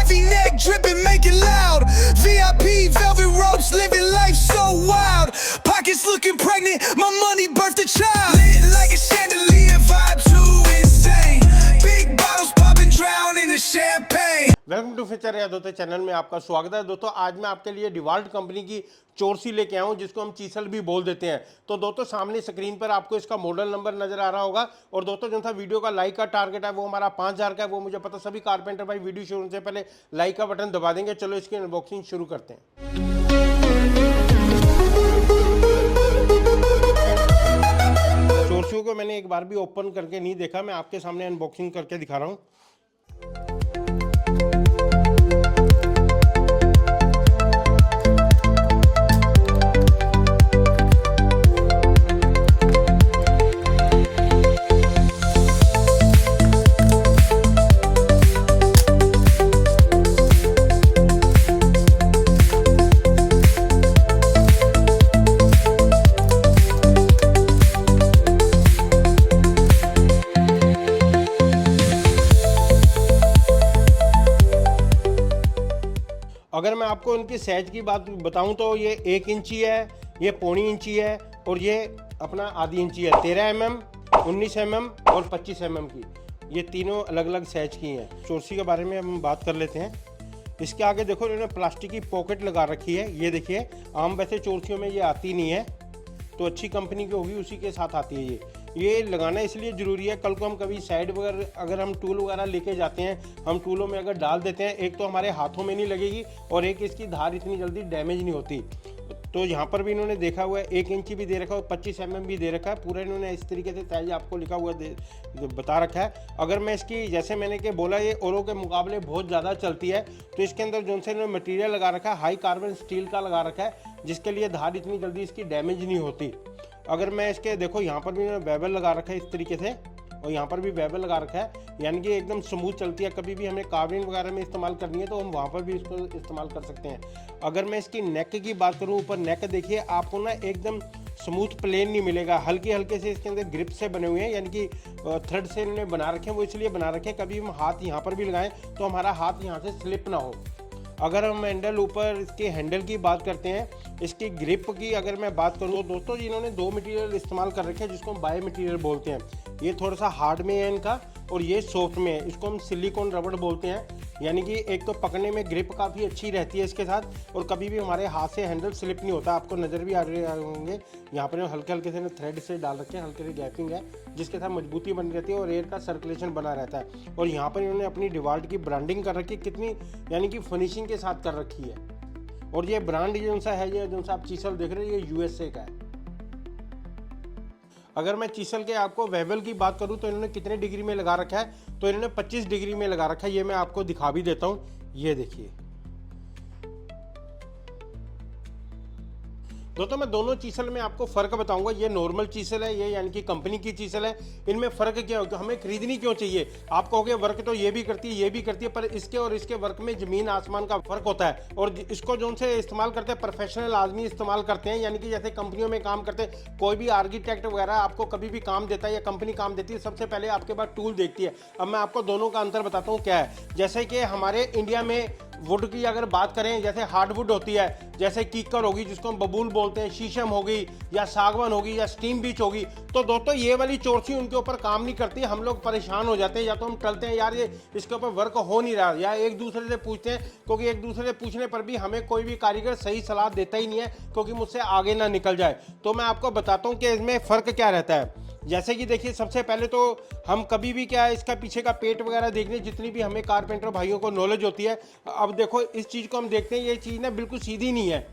Heavy neck dripping, make it loud. VIP, velvet ropes, living life so wild. Pockets looking pregnant, my money birthed a child. Lit like a chandelier, vibe too insane. Big bottles popping, drown in the champagne. Welcome to future या दोस्तों channel में आपका स्वागत है। दोस्तों आज मैं आपके लिए डिवाल्ट कंपनी की चोरसी लेके आया हूँ, जिसको हम चीसल भी बोल देते हैं। तो दोस्तों सामने स्क्रीन पर आपको इसका मॉडल नंबर नजर आ रहा होगा। और दोस्तों जो था वीडियो का लाइक का टारगेट है वो हमारा 5000 का है। वो मुझे पता, सभी कारपेंटर भाई वीडियो शुरू से पहले लाइक का बटन दबा देंगे। चलो इसकी अनबॉक्सिंग शुरू करते हैं। चोरसियों को मैंने एक बार भी ओपन करके नहीं देखा, मैं आपके सामने अनबॉक्सिंग करके दिखा रहा हूँ। अगर मैं आपको इनकी साइज की बात बताऊं तो ये 1 इंची है, ये 1.25 इंची है और ये अपना आधी इंची है। 13 mm, 19 mm और 25 mm की, ये तीनों अलग अलग साइज की हैं। चोरसी के बारे में हम बात कर लेते हैं। इसके आगे देखो इन्होंने प्लास्टिक की पॉकेट लगा रखी है। ये देखिए, आम वैसे चोरसियों में ये आती नहीं है, तो अच्छी कंपनी की होगी उसी के साथ आती है। ये लगाना इसलिए ज़रूरी है, कल को हम कभी साइड वगैरह अगर हम टूल वगैरह लेके जाते हैं, हम टूलों में अगर डाल देते हैं, एक तो हमारे हाथों में नहीं लगेगी और एक इसकी धार इतनी जल्दी डैमेज नहीं होती। तो यहाँ पर भी इन्होंने देखा हुआ है 1 इंची भी दे रखा है और 25 mm भी दे रखा है। पूरा इन्होंने इस तरीके से साइज आपको लिखा हुआ बता रखा है। अगर मैं इसकी, जैसे मैंने के बोला, ये औरों के मुकाबले बहुत ज़्यादा चलती है, तो इसके अंदर जो से इन्होंने मटेरियल लगा रखा है हाई कार्बन स्टील का लगा रखा है, जिसके लिए धार इतनी जल्दी इसकी डैमेज नहीं होती। अगर मैं इसके देखो, यहाँ पर भी इन्होंने बेबल लगा रखा है इस तरीके से, और यहाँ पर भी बेबल लगा रखा है, यानी कि एकदम स्मूथ चलती है। कभी भी हमें कार्विंग वगैरह में इस्तेमाल करनी है तो हम वहाँ पर भी इसको इस्तेमाल कर सकते हैं। अगर मैं इसकी नेक की बात करूँ, ऊपर नेक देखिए आपको ना एकदम स्मूथ प्लेन नहीं मिलेगा, हल्के हल्के से इसके अंदर ग्रिप से बने हुए हैं, यानी कि थ्रेड से इन्होंने बना रखे हैं। वो इसलिए बना रखे हैं कभी हम हाथ यहाँ पर भी लगाएं तो हमारा हाथ यहाँ से स्लिप ना हो। अगर हम हैंडल, ऊपर इसके हैंडल की बात करते हैं, इसकी ग्रिप की अगर मैं बात करूँ तो दोस्तों इन्होंने 2 मटेरियल इस्तेमाल कर रखे हैं, जिसको हम बायो मटेरियल बोलते हैं। ये थोड़ा सा हार्ड में है इनका और ये सॉफ्ट में है। इसको हम सिलिकॉन रबड़ बोलते हैं, यानी कि एक तो पकड़ने में ग्रिप काफ़ी अच्छी रहती है इसके साथ, और कभी भी हमारे हाथ से हैंडल स्लिप नहीं होता। आपको नज़र भी आ रहे होंगे, यहाँ पर हल्के हल्के से थ्रेड से डाल रखे हैं, हल्के से गैपिंग है, जिसके साथ मजबूती बनी रहती है और एयर का सर्कुलेशन बना रहता है। और यहाँ पर इन्होंने अपनी डिवाल्ट की ब्रांडिंग कर रखी है, कितनी यानी कि फिनिशिंग के साथ कर रखी है। और ये ब्रांड जो सा है, ये जो सा आप चीसल देख रहे हैं, ये यूएसए का है। अगर मैं चीसल के आपको वेबल की बात करूं तो इन्होंने कितने डिग्री में लगा रखा है, तो इन्होंने 25 डिग्री में लगा रखा है। ये मैं आपको दिखा भी देता हूं, ये देखिए दोस्तों। मैं दोनों चीसल में आपको फ़र्क बताऊंगा। ये नॉर्मल चीसल है, ये यानी कि कंपनी की चीसल है। इनमें फ़र्क क्या होगा, हमें खरीदनी क्यों चाहिए? आप कहोगे वर्क तो ये भी करती है, ये भी करती है, पर इसके और इसके वर्क में ज़मीन आसमान का फ़र्क होता है। और इसको जो से इस्तेमाल करते हैं प्रोफेशनल आदमी इस्तेमाल करते हैं, यानी कि जैसे कंपनियों में काम करते हैं, कोई भी आर्किटेक्ट वगैरह आपको कभी भी काम देता है या कंपनी काम देती है, सबसे पहले आपके पास टूल देखती है। अब मैं आपको दोनों का अंतर बताता हूँ क्या है। जैसे कि हमारे इंडिया में वुड की अगर बात करें, जैसे हार्डवुड होती है, जैसे कीकर होगी जिसको हम बबूल बोलते हैं, शीशम होगी या सागवान होगी या स्टीम बीच होगी, तो दोस्तों ये वाली चोरसी उनके ऊपर काम नहीं करती। हम लोग परेशान हो जाते हैं, या तो हम टलते हैं, यार ये इसके ऊपर वर्क हो नहीं रहा, या एक दूसरे से पूछते हैं, क्योंकि एक दूसरे से पूछने पर भी हमें कोई भी कारीगर सही सलाह देता ही नहीं है, क्योंकि मुझसे आगे ना निकल जाए। तो मैं आपको बताता हूँ कि इसमें फ़र्क क्या रहता है। जैसे कि देखिए, सबसे पहले तो हम कभी भी क्या है, इसका पीछे का पेट वगैरह देखने, जितनी भी हमें कारपेंटर भाइयों को नॉलेज होती है, अब देखो इस चीज़ को हम देखते हैं, ये चीज़ ना बिल्कुल सीधी नहीं है,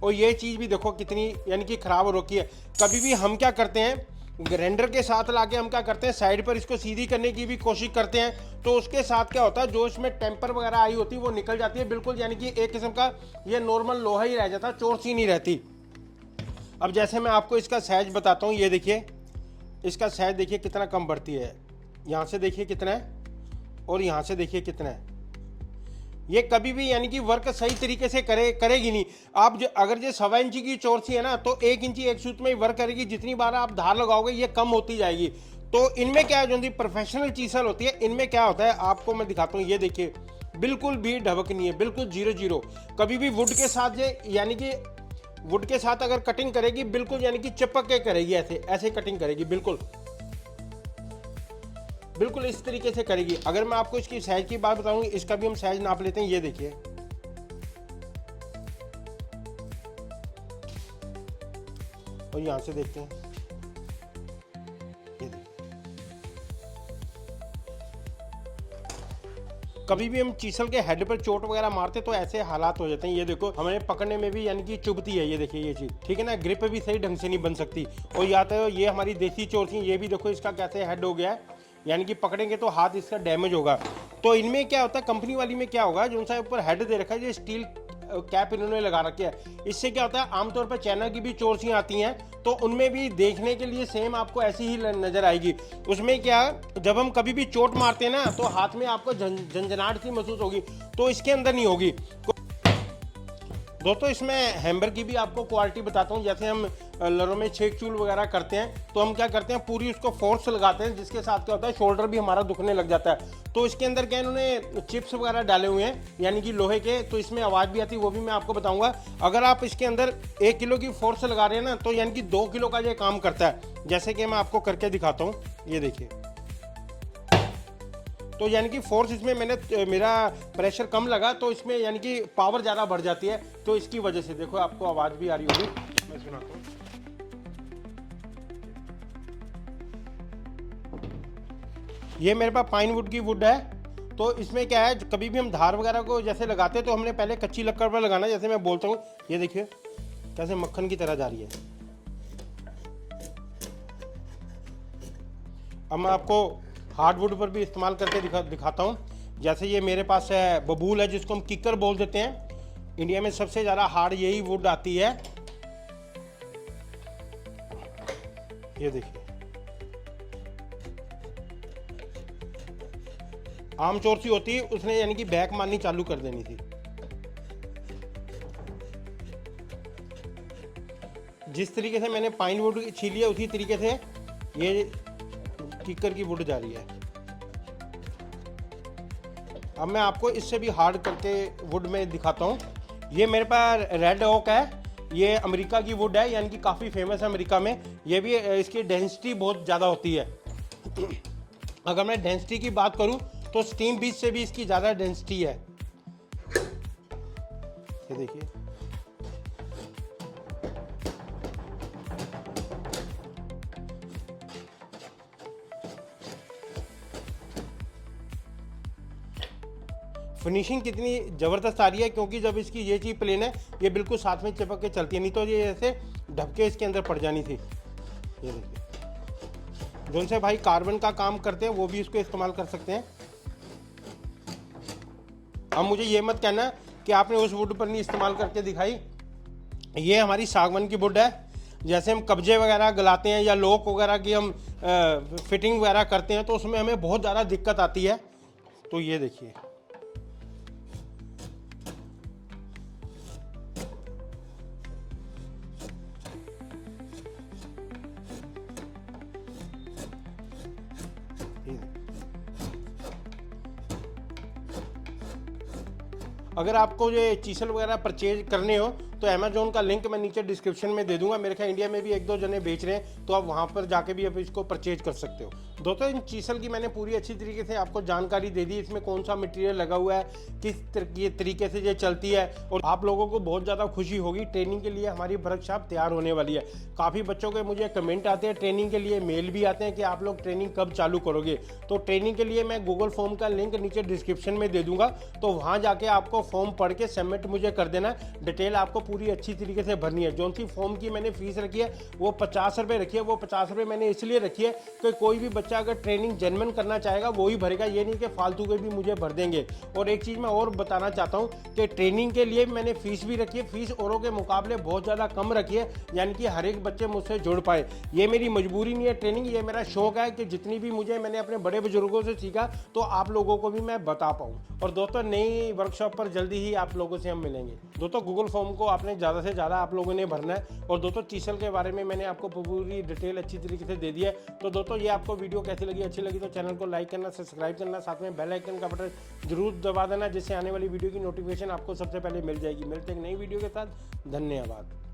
और ये चीज़ भी देखो कितनी यानी कि ख़राब हो रखी है। कभी भी हम क्या करते हैं, ग्राइंडर के साथ लाके हम क्या करते हैं, साइड पर इसको सीधी करने की भी कोशिश करते हैं, तो उसके साथ क्या होता है, जो इसमें टेम्पर वगैरह आई होती है वो निकल जाती है बिल्कुल, यानी कि एक किस्म का ये नॉर्मल लोहा ही रह जाता है, चोरसी नहीं रहती। अब जैसे मैं आपको इसका साइज बताता हूँ, ये देखिए इसका साइज देखिए कितना कम बढ़ती है, यहाँ से देखिए कितना है और यहाँ से देखिए कितना है। ये कभी भी यानी कि वर्क सही तरीके से करेगी नहीं। आप अगर ये 1.25 इंची की चौरसी है ना, तो 1 इंची एक सूत में ही वर्क करेगी। जितनी बार आप धार लगाओगे ये कम होती जाएगी। तो इनमें क्या है, जो प्रोफेशनल चीसल होती है, इनमें क्या होता है आपको मैं दिखाता हूँ। ये देखिए बिल्कुल भी ढबक नहीं है, बिल्कुल 0-0। कभी भी वुड के साथ ये यानी कि वुड के साथ अगर कटिंग करेगी बिल्कुल यानी कि चिपक के करेगी, ऐसे ऐसे कटिंग करेगी, बिल्कुल बिल्कुल इस तरीके से करेगी। अगर मैं आपको इसकी साइज की बात बताऊंगी, इसका भी हम साइज नाप लेते हैं। ये देखिए, और यहां से देखते हैं, ये देखिए। कभी भी हम चीसल के हेड पर चोट वगैरह मारते तो ऐसे हालात हो जाते हैं। ये देखो, हमें पकड़ने में भी यानी कि चुभती है। ये देखिए ये चीज़, ठीक है ना, ग्रिप भी सही ढंग से नहीं बन सकती। और या तो ये हमारी देसी चोर थी, ये भी देखो इसका कैसे हेड हो गया है, यानी कि पकड़ेंगे तो हाथ इसका डैमेज होगा। तो इनमें क्या होता है, कंपनी वाली में क्या होगा, जो सा ऊपर हेड दे रखा है, ये स्टील कैप इन्होंने लगा रखी है। इससे क्या होता है, आमतौर पर चाइना की भी चोरसियाँ आती हैं तो उनमें भी देखने के लिए सेम आपको ऐसी ही नजर आएगी। उसमें क्या, जब हम कभी भी चोट मारते हैं ना तो हाथ में आपको झंझनाहट सी महसूस होगी, तो इसके अंदर नहीं होगी। दोस्तों इसमें हैम्बर की भी आपको क्वालिटी बताता हूँ। जैसे हम लरों में छेक चूल वगैरह करते हैं तो हम क्या करते हैं, पूरी उसको फोर्स लगाते हैं, जिसके साथ क्या होता है, शोल्डर भी हमारा दुखने लग जाता है। तो इसके अंदर क्या इन्होंने चिप्स वगैरह डाले हुए हैं, यानी कि लोहे के, तो इसमें आवाज़ भी आती है, वो भी मैं आपको बताऊंगा। अगर आप इसके अंदर 1 किलो की फोर्स लगा रहे हैं ना, तो यानी कि 2 किलो का ये काम करता है। जैसे कि मैं आपको करके दिखाता हूँ, ये देखिए। तो यानी कि फोर्स इसमें मेरा प्रेशर कम लगा, तो इसमें यानी कि पावर ज़्यादा बढ़ जाती है, तो इसकी वजह से देखो आपको आवाज़ भी आ रही होगी, मैं सुनाता हूँ। ये मेरे पास पाइन वुड की वुड है, तो इसमें क्या है, कभी भी हम धार वगैरह को जैसे लगाते हैं तो हमने पहले कच्ची लकड़ पर लगाना है। जैसे मैं बोलता हूँ, ये देखिए कैसे मक्खन की तरह जा रही है। अब मैं आपको हार्डवुड पर भी इस्तेमाल करके दिखाता हूँ। जैसे ये मेरे पास है बबूल है, जिसको हम किकर बोल देते हैं। इंडिया में सबसे ज़्यादा हार्ड यही वुड आती है। ये देखिए, आम चोर सी होती है, उसने यानी कि बैक मारनी चालू कर देनी थी। जिस तरीके से मैंने पाइन वुड छीली है, उसी तरीके से ये किकर की वुड जा रही है। अब मैं आपको इससे भी हार्ड करके वुड में दिखाता हूँ। ये मेरे पास रेड ओक है, ये अमेरिका की वुड है, यानी कि काफ़ी फेमस है अमेरिका में। ये भी इसकी डेंसिटी बहुत ज़्यादा होती है। अगर मैं डेंसिटी की बात करूँ तो स्टीम बीच से भी इसकी ज़्यादा डेंसिटी है। ये देखिए, फिनिशिंग कितनी ज़बरदस्त आ रही है, क्योंकि जब इसकी ये चीज़ प्लेन है, ये बिल्कुल साथ में चिपक के चलती है, नहीं तो ये ऐसे ढबके इसके अंदर पड़ जानी थी। ये देखिए, जो से भाई कार्बन का काम करते हैं वो भी इसको इस्तेमाल कर सकते हैं। अब मुझे ये मत कहना कि आपने उस वुड पर नहीं इस्तेमाल करके दिखाई। ये हमारी सागवान की वुड है। जैसे हम कब्जे वगैरह गलाते हैं या लॉक वगैरह की हम फिटिंग वगैरह करते हैं, तो उसमें हमें बहुत ज़्यादा दिक्कत आती है। तो ये देखिए, अगर आपको ये चीसल वगैरह परचेज करने हो तो अमेजोन का लिंक मैं नीचे डिस्क्रिप्शन में दे दूंगा। मेरे ख्याल इंडिया में भी 1-2 जने बेच रहे हैं, तो आप वहां पर जाके भी आप इसको परचेज कर सकते हो। दोस्तों इन चीसल की मैंने पूरी अच्छी तरीके से आपको जानकारी दे दी, इसमें कौन सा मटेरियल लगा हुआ है, किस तरीके से ये चलती है, और आप लोगों को बहुत ज़्यादा खुशी होगी। ट्रेनिंग के लिए हमारी वर्कशॉप तैयार होने वाली है। काफ़ी बच्चों के मुझे कमेंट आते हैं, ट्रेनिंग के लिए मेल भी आते हैं कि आप लोग ट्रेनिंग कब चालू करोगे। तो ट्रेनिंग के लिए मैं गूगल फॉर्म का लिंक नीचे डिस्क्रिप्शन में दे दूंगा, तो वहाँ जाके आपको फॉर्म पढ़ के सबमिट मुझे कर देना। डिटेल आपको पूरी अच्छी तरीके से भरनी है। जो सी फॉर्म की मैंने फीस रखी है वो 50 रुपये रखी है। वो 50 रुपये मैंने इसलिए रखी है कि कोई भी बच्चा अगर ट्रेनिंग जेन्युइन करना चाहेगा वो ही भरेगा, ये नहीं कि फालतू के भी मुझे भर देंगे। और एक चीज़ मैं और बताना चाहता हूँ कि ट्रेनिंग के लिए मैंने फीस भी रखी है, फीस औरों के मुकाबले बहुत ज़्यादा कम रखी है, यानी कि हर एक बच्चे मुझसे जुड़ पाए। ये मेरी मजबूरी नहीं है ट्रेनिंग, ये मेरा शौक है कि जितनी भी मैंने अपने बड़े बुजुर्गों से सीखा तो आप लोगों को भी मैं बता पाऊँ। और दोस्तों नई वर्कशॉप पर जल्दी ही आप लोगों से हम मिलेंगे। दोस्तों गूगल फॉर्म को आपने ज़्यादा से ज़्यादा आप लोगों ने भरना है। और दोस्तों चीसल के बारे में मैंने आपको पूरी डिटेल अच्छी तरीके से दे दी है। तो दोस्तों ये आपको वीडियो वीडियो कैसी लगी, अच्छी लगी तो चैनल को लाइक करना, सब्सक्राइब करना, साथ में बेल आइकन का बटन जरूर दबा देना, जिससे आने वाली वीडियो की नोटिफिकेशन आपको सबसे पहले मिल जाएगी। मिलते हैं एक नई वीडियो के साथ। धन्यवाद।